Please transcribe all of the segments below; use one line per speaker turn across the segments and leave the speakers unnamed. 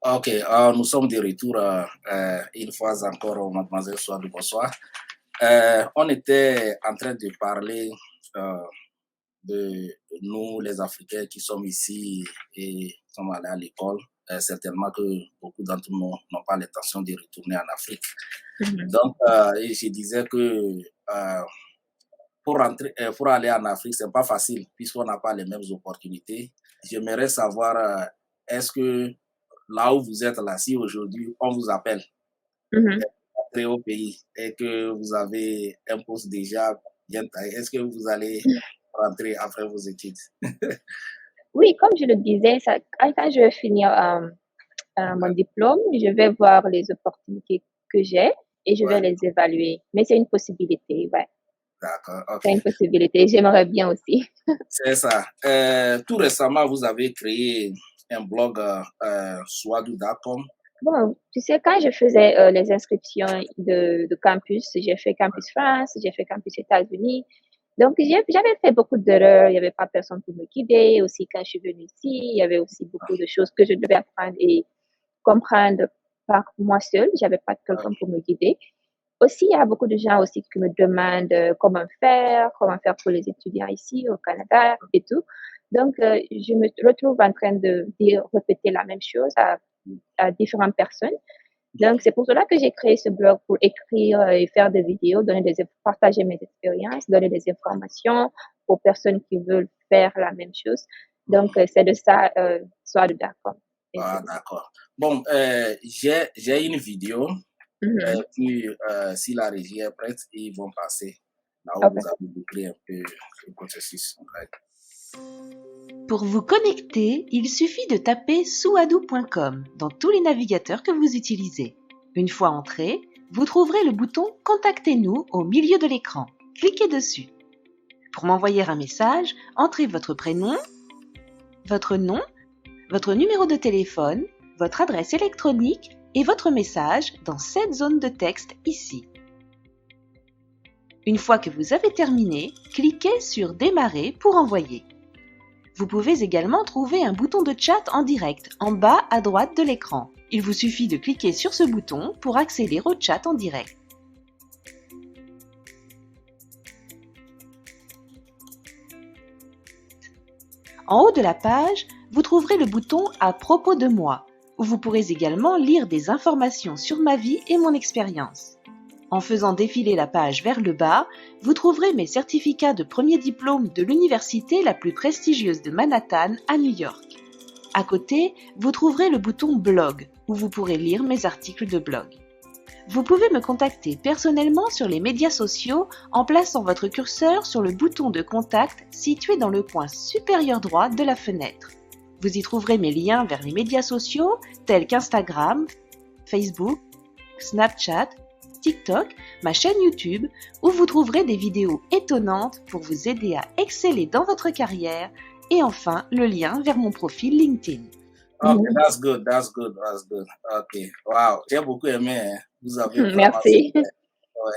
Ok, nous sommes de retour une fois encore, mademoiselle Souadou, bonsoir. On était en train de parler euh, de nous, les Africains qui sommes ici et sommes allés à l'école. Certainement que beaucoup d'entre nous n'ont pas l'intention de retourner en Afrique.
Mhm.
Donc, et je disais que pour aller en Afrique, c'est pas facile puisqu'on n'a pas les mêmes opportunités. J'aimerais savoir, est-ce que là où vous êtes là, si aujourd'hui on vous appelle
Mhm.
rentrer au pays et que vous avez un poste déjà bien taillé, est-ce que vous allez rentrer après vos études?
Oui, comme je le disais, quand je vais finir mon diplôme, je vais voir les opportunités que j'ai et je vais
Ouais,
les évaluer. Mais c'est une possibilité, ouais.
d'accord, ok.
C'est une possibilité. J'aimerais bien aussi.
C'est ça. Tout récemment, vous avez créé un blog swadou.com.
Bon, tu sais, quand je faisais les inscriptions de campus, j'ai fait campus France, j'ai fait campus États-Unis. Donc, j'avais fait beaucoup d'erreurs. Il n'y avait pas personne pour me guider. Aussi, quand je suis venue ici, il y avait aussi beaucoup de choses que je devais apprendre et comprendre par moi seule. J'avais pas quelqu'un pour me guider. Aussi, il y a beaucoup de gens aussi qui me demandent comment faire pour les étudiants ici au Canada et tout. Donc, je me retrouve en train de répéter la même chose à différentes personnes. Donc, c'est pour cela que j'ai créé ce blog pour écrire et faire des vidéos, partager mes expériences, donner des informations aux personnes qui veulent faire la même chose. Donc, c'est de ça, soit de d'accord.
Ah, d'accord. Bon, j'ai une vidéo.
Mhm.
Puis, si la régie est prête, ils vont passer là où
OK.
vous avez décrit un peu le processus. Ouais.
Pour vous connecter, il suffit de taper souadou.com dans tous les navigateurs que vous utilisez. Une fois entré, vous trouverez le bouton Contactez-nous au milieu de l'écran. Cliquez dessus. Pour m'envoyer un message, entrez votre prénom, votre nom, votre numéro de téléphone, votre adresse électronique et votre message dans cette zone de texte ici. Une fois que vous avez terminé, cliquez sur Démarrer pour envoyer. Vous pouvez également trouver un bouton de chat en direct en bas à droite de l'écran. Il vous suffit de cliquer sur ce bouton pour accéder au chat en direct. En haut de la page, vous trouverez le bouton À propos de moi, où vous pourrez également lire des informations sur ma vie et mon expérience. En faisant défiler la page vers le bas, vous trouverez mes certificats de premier diplôme de l'université la plus prestigieuse de Manhattan à New York. À côté, vous trouverez le bouton Blog, où vous pourrez lire mes articles de blog. Vous pouvez me contacter personnellement sur les médias sociaux en plaçant votre curseur sur le bouton de contact situé dans le coin supérieur droit de la fenêtre. Vous y trouverez mes liens vers les médias sociaux tels qu'Instagram, Facebook, Snapchat, TikTok, ma chaîne YouTube, où vous trouverez des vidéos étonnantes pour vous aider à exceller dans votre carrière, et enfin le lien vers mon profil LinkedIn.
Ok, that's good, that's good, that's good. Ok, wow, j'ai beaucoup aimé. Hein. Vous avez vraiment
Merci.
fait ouais,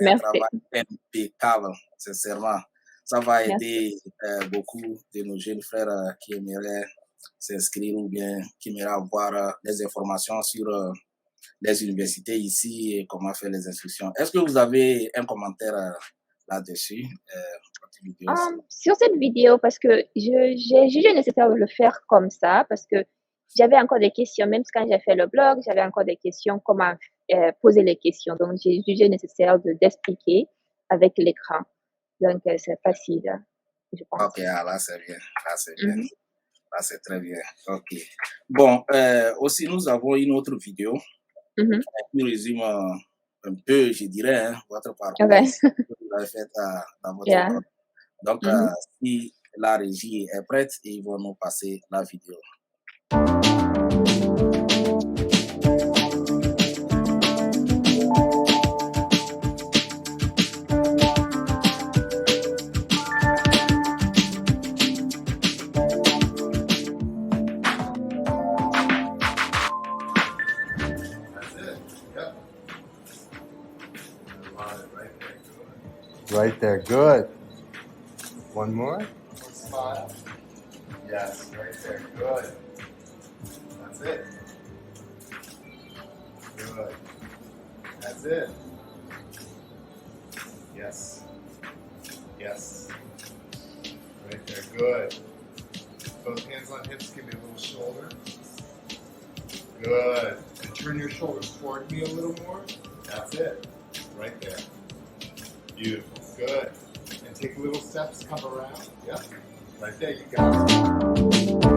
un
Merci.
travail impeccable, sincèrement. Ça va
Merci.
aider beaucoup de nos jeunes frères qui aimeraient s'inscrire ou bien qui aimeraient avoir des informations sur les universités ici et comment faire les inscriptions. Est-ce que vous avez un commentaire là-dessus? Votre vidéo,
Sur cette vidéo, parce que j'ai jugé nécessaire de le faire comme ça, parce que j'avais encore des questions, même quand j'ai fait le blog, j'avais encore des questions, comment poser les questions. Donc, j'ai jugé nécessaire d'expliquer avec l'écran. Donc, c'est facile, je pense.
ok, ah, là c'est bien, là c'est bien.
Mhm.
Là, c'est très bien. OK. Bon, aussi, nous avons une autre vidéo
Mhm.
qui résume un peu, je dirais, hein, votre parcours
Okay.
ici, que vous avez fait dans votre
Yeah.
école. Donc,
Mhm.
si la régie est prête, ils vont nous passer la vidéo.
Right there, good. One more. Smile. Yes, right there, good. That's it. Good. That's it. Yes. Yes. Right there. Good. Both hands on hips. Give me a little shoulder. Good. And turn your shoulders toward me a little more. That's it. Right there. Beautiful. Good. And take little steps. Come around. Yep. Right there. You got it.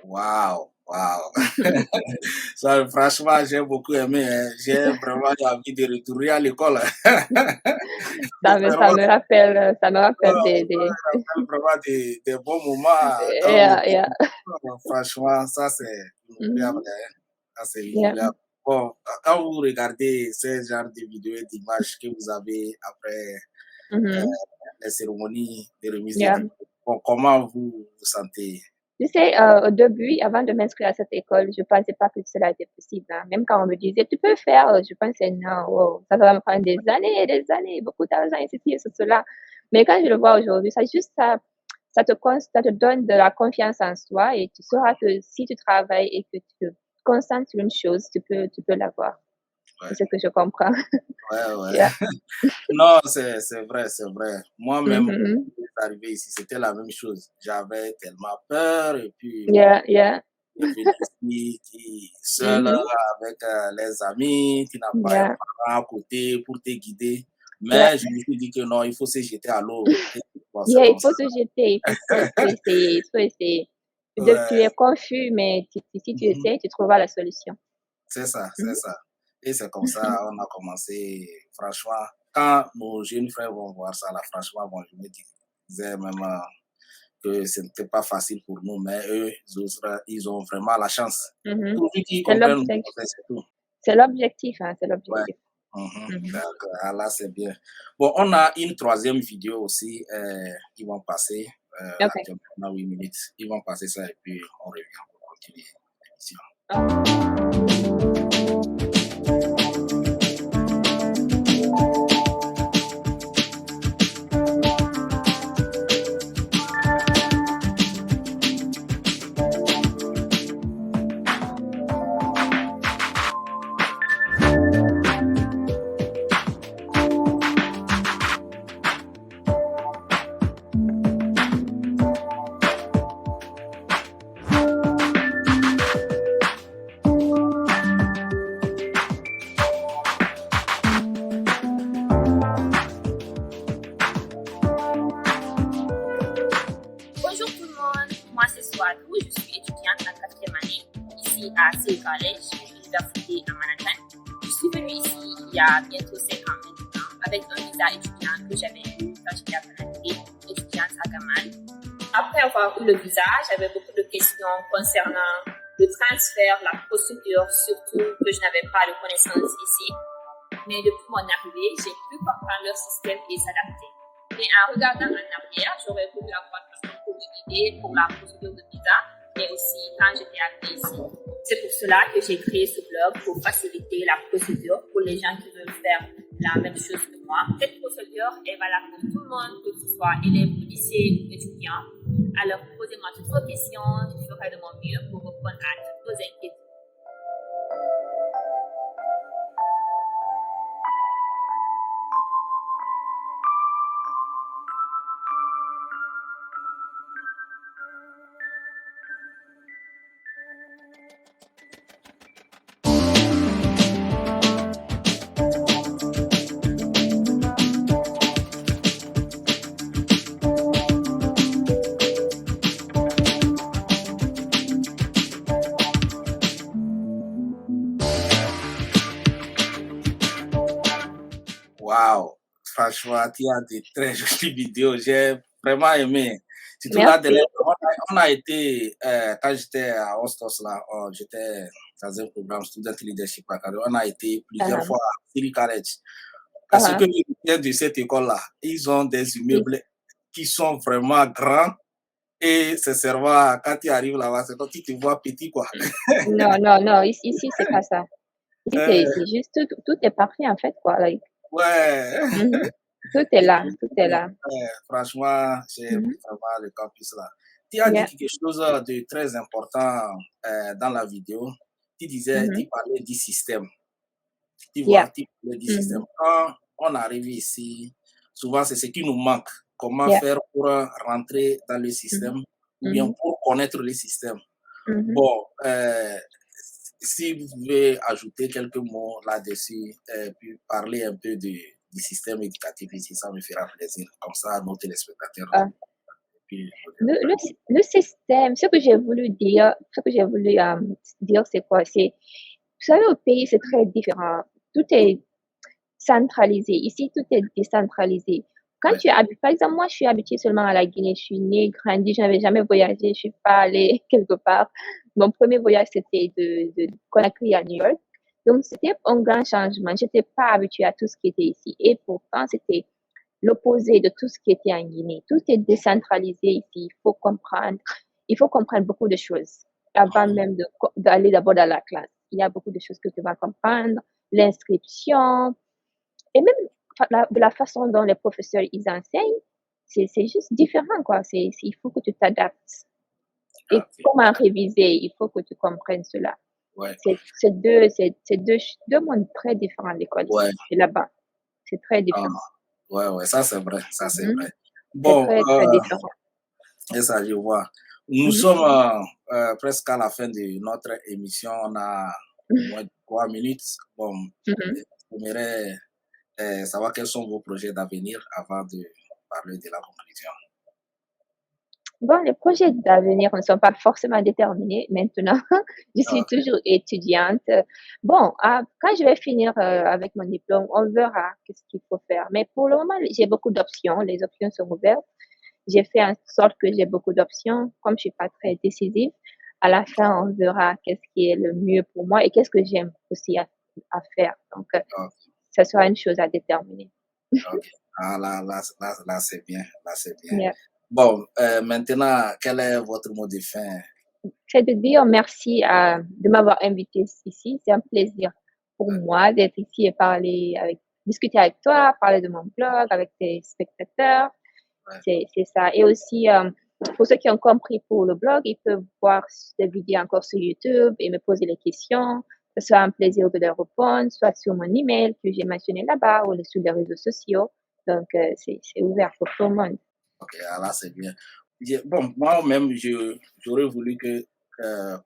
Waouh, waouh. Ça, franchement, j'ai beaucoup aimé. Hein. J'ai vraiment envie de retourner à l'école.
Ça me rappelle, des...
Vraiment des bons moments.
Yeah, yeah.
Franchement, ça, c'est inoubliable. Hein. Ça, c'est
Yeah.
inoubliable. Bon, quand vous regardez ce genre de vidéos et d'images que vous avez après les cérémonies de remise de diplôme, bon, comment vous vous sentez?
Tu sais, au début, avant de m'inscrire à cette école, je pensais pas que cela était possible. Hein. Même quand on me disait, tu peux faire, je pensais, non, wow, ça va me prendre des années, beaucoup d'argent, et ceci et cela. Mais quand je le vois aujourd'hui, ça ça te donne de la confiance en soi et tu sauras que si tu travailles et que tu te concentres sur une chose, tu peux l'avoir.
Ouais.
C'est ce que je comprends.
Ouais.
Yeah.
Non, c'est vrai, c'est vrai. Moi-même, quand
Mhm.
je suis arrivé ici, c'était la même chose. J'avais tellement peur et puis
Yeah.
je suis venu ici seul
Mhm.
avec les amis, tu n'as pas un
Yeah.
parent à côté pour te guider. Mais
Yeah.
je me suis dit que non, il faut se jeter à l'eau. Bon, c'est
Yeah, il
comme
faut
ça.
se jeter, il faut essayer, il faut essayer.
Ouais.
Tu es confus, mais si tu essaies, tu trouveras la solution.
C'est ça,
Mhm.
c'est ça. Et c'est comme ça on a commencé. Franchement, quand nos jeunes frères vont voir ça, là, franchement, bon, je me disais même que ce n'était pas facile pour nous, mais eux, ils ont vraiment la chance.
Mhm.
Pourvu qu'ils
C'est
comprennent,
l'objectif.
c'est tout.
C'est l'objectif, hein, c'est
Ouais.
l'objectif.
Mhm. D'accord, là, c'est bien. Bon, on a une troisième vidéo aussi. Ils vont passer.
Ok.
Actuellement, on a 8 minutes. Ils vont passer ça et puis on revient pour continuer l'émission.
Bonjour tout le monde, moi c'est Swadou, je suis étudiante en 4e année ici à Seoul College, l'université à Manhattan. Je suis venue ici il y a bientôt 5 ans maintenant avec un visa étudiant que j'avais eu quand j'étais à Panama, étudiante à Gamal. Après avoir eu le visa, j'avais beaucoup de questions concernant le transfert, la procédure, surtout que je n'avais pas de connaissances ici. Mais depuis mon arrivée, j'ai pu comprendre leur système et s'adapter. Mais en regardant en arrière, j'aurais voulu avoir quelqu'un pour me guider pour la procédure de visa, mais aussi quand j'étais arrivée ici. C'est pour cela que j'ai créé ce blog pour faciliter la procédure pour les gens qui veulent faire la même chose que moi. Cette procédure est valable pour tout le monde, que ce soit élève au lycée ou étudiant. Alors, posez-moi toutes vos questions, je ferai de mon mieux pour répondre à toutes vos inquiétudes.
Waouh! Franchement, tu as des très jolies vidéos. J'ai vraiment aimé. Surtout là,
Merci.
on a été, quand j'étais à Hostos, là, j'étais dans un programme Student Leadership Academy. On a été plusieurs
Uh-huh.
fois à Siri College. Ce
Uh-huh.
que je retiens de cette école-là, ils ont des immeubles qui sont vraiment grands. Et sincèrement, quand tu arrives là-bas, c'est comme si tu te vois petit, quoi.
Non, non, non. Ici, c'est pas ça. Ici,
Euh,
c'est juste tout est parfait, en fait, quoi. Like,
ouais.
mhm. Tout est là. Tout est là.
Franchement, j'ai aimé
Mhm.
vraiment le campus là. Tu as dit
Yeah.
quelque chose de très important dans la vidéo. Tu disais, tu
Mhm.
parlais du système. Tu vois,
Yeah.
tu parlais du système.
Mhm.
Quand on arrive ici, souvent c'est ce qui nous manque. Comment
Yeah.
faire pour rentrer dans le
Mhm.
système ou bien
Mhm.
pour connaître le système.
Mhm.
Bon, si vous pouvez ajouter quelques mots là-dessus, puis parler un peu du système éducatif ici, ça me fera plaisir. Comme ça, nos téléspectateurs.
Ah.
Puis,
Le système, ce que j'ai voulu dire, c'est quoi? C'est, vous savez, au pays, c'est très différent. Tout est centralisé. Ici, tout est décentralisé. Quand
ouais.
tu habites, par exemple, moi, je suis habituée seulement à la Guinée. Je suis née, grandie, je n'avais jamais voyagé, je suis pas allée quelque part. Mon premier voyage, c'était de Conakry à New York. Donc, c'était un grand changement. J'étais pas habituée à tout ce qui était ici. Et pourtant, c'était l'opposé de tout ce qui était en Guinée. Tout est décentralisé ici. Il faut comprendre beaucoup de choses avant même d'aller d'abord dans la classe. Il y a beaucoup de choses que tu vas comprendre, l'inscription, et même de la façon dont les professeurs ils enseignent, c'est juste différent, quoi. Il faut que tu t'adaptes. Et
Ok.
comment réviser, il faut que tu comprennes cela.
Ouais.
Deux mondes très différents, l'école ici
Ouais.
et là-bas. C'est très
Ah,
différent.
ouais, ça c'est vrai. Ça c'est
Mhm.
vrai.
C'est
Bon,
très, très différent.
et ça, je vois. Nous
Mhm.
sommes presque à la fin de notre émission. On a moins de 3 minutes. Bon,
Mhm.
j'aimerais savoir quels sont vos projets d'avenir avant de parler de la conclusion.
Bon, les projets d'avenir ne sont pas forcément déterminés maintenant. Je suis
Ok.
toujours étudiante. Bon, quand je vais finir avec mon diplôme, on verra qu'est-ce qu'il faut faire. Mais pour le moment, j'ai beaucoup d'options. Les options sont ouvertes. J'ai fait en sorte que j'ai beaucoup d'options. Comme je suis pas très décisive, à la fin, on verra qu'est-ce qui est le mieux pour moi et qu'est-ce que j'aime aussi à faire. Donc,
Ok.
ce sera une chose à déterminer.
Ok. Ah, là, c'est bien. Là, c'est bien.
Yeah.
Bon, maintenant, quel est votre mot de fin?
C'est de dire merci de m'avoir invité ici. C'est un plaisir pour moi d'être ici et discuter avec toi, parler de mon blog avec tes spectateurs.
Ouais.
C'est ça. Et aussi, pour ceux qui ont compris pour le blog, ils peuvent voir des vidéos encore sur YouTube et me poser les questions. Ce sera un plaisir de leur répondre, soit sur mon email que j'ai mentionné là-bas ou sur les réseaux sociaux. Donc, c'est ouvert pour tout le monde.
Ok, ah, là, c'est bien. Bon, moi-même, j'aurais voulu que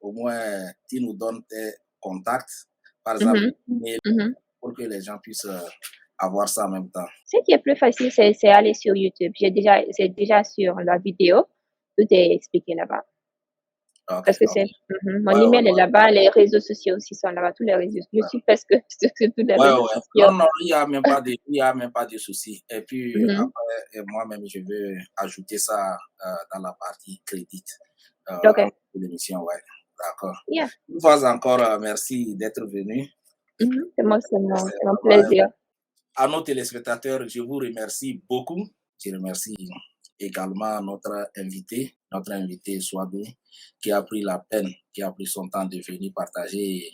au moins tu nous donnes tes contacts, par exemple,
Mhm.
mail,
Mhm.
pour que les gens puissent avoir ça en même temps.
Ce qui est plus facile, c'est aller sur YouTube. C'est déjà sur la vidéo. Tout est expliqué là-bas.
Ok,
Parce que
ok.
mon
Ouais,
email est là-bas, les réseaux sociaux aussi sont là-bas, tous les réseaux. Je suis presque sur tous les
ouais,
réseaux
ouais.
sociaux.
Non, il n'y a même pas de souci. Et puis,
Mhm.
après, moi-même, je vais ajouter ça dans la partie crédit
OK.
de l'émission, ouais. D'accord.
Yeah.
Une fois encore, merci d'être venu.
Mhm. C'est mon
C'est vraiment
plaisir.
à nos téléspectateurs, je vous remercie beaucoup. Je remercie également notre invité Swadou, qui a pris la peine, qui a pris son temps de venir partager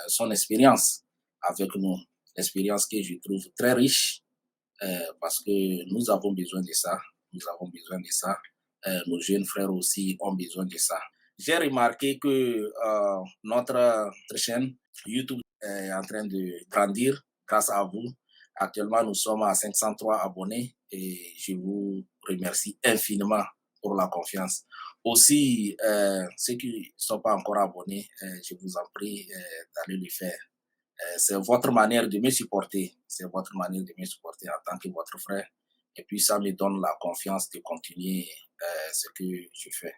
son expérience avec nous. Expérience que je trouve très riche parce que nous avons besoin de ça. Nous avons besoin de ça. Nos jeunes frères aussi ont besoin de ça. J'ai remarqué que notre chaîne YouTube est en train de grandir grâce à vous. Actuellement, nous sommes à 503 abonnés et je vous remercie infiniment pour la confiance. Aussi, ceux qui ne sont pas encore abonnés, je vous en prie d'aller le faire. C'est votre manière de me supporter. C'est votre manière de me supporter en tant que votre frère. Et puis, ça me donne la confiance de continuer ce que je fais.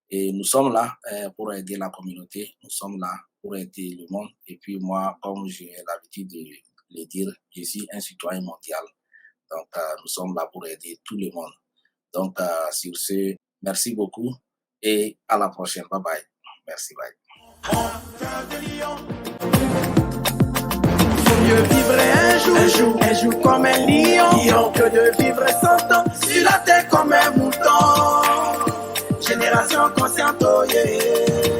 Et nous sommes là pour aider la communauté. Nous sommes là pour aider le monde. Et puis, moi, comme j'ai l'habitude le dire, je suis un citoyen mondial. Donc, nous sommes là pour aider tout le monde. Donc, sur ce, merci beaucoup et à la prochaine. Bye bye. Merci, bye.
Mieux vivre un jour comme un lion, que de vivre 100 ans sur la terre comme un mouton. Génération consciente, oh yeah.